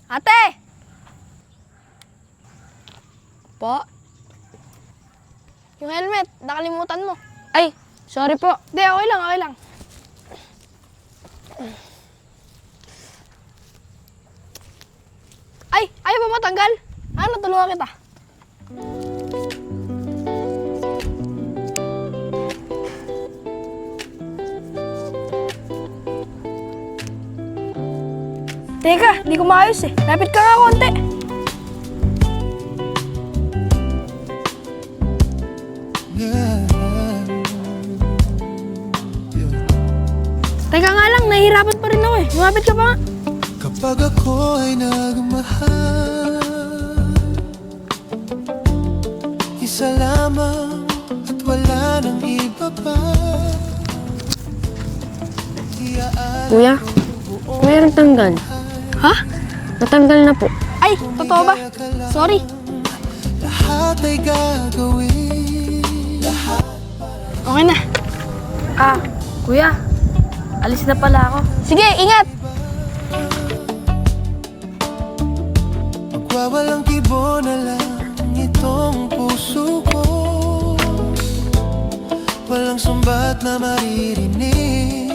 Ate! Po? Yung helmet, nakalimutan mo. Ay, sorry po. Hindi, okay lang, okay lang. Ay, ayaw ba matanggal? Ano, tulungan kita. Teka, di ko maayos eh. Lapit ka nga konti. Teka nga lang, nahihirapan pa rin ako eh. Lumapit ka pa nga. Kapag ako ay nagmahal, isa lamang at wala nang iba pa. Kuya, kuya natanggal. Ha? Natanggal na po. Ay, totoo ba? Sorry. Lahat ay gagawin. Okay na. Ah, kuya, alis na pala ako. Sige, ingat! Magwawalang kibo na lang itong puso ko. Walang sumbat na maririnig.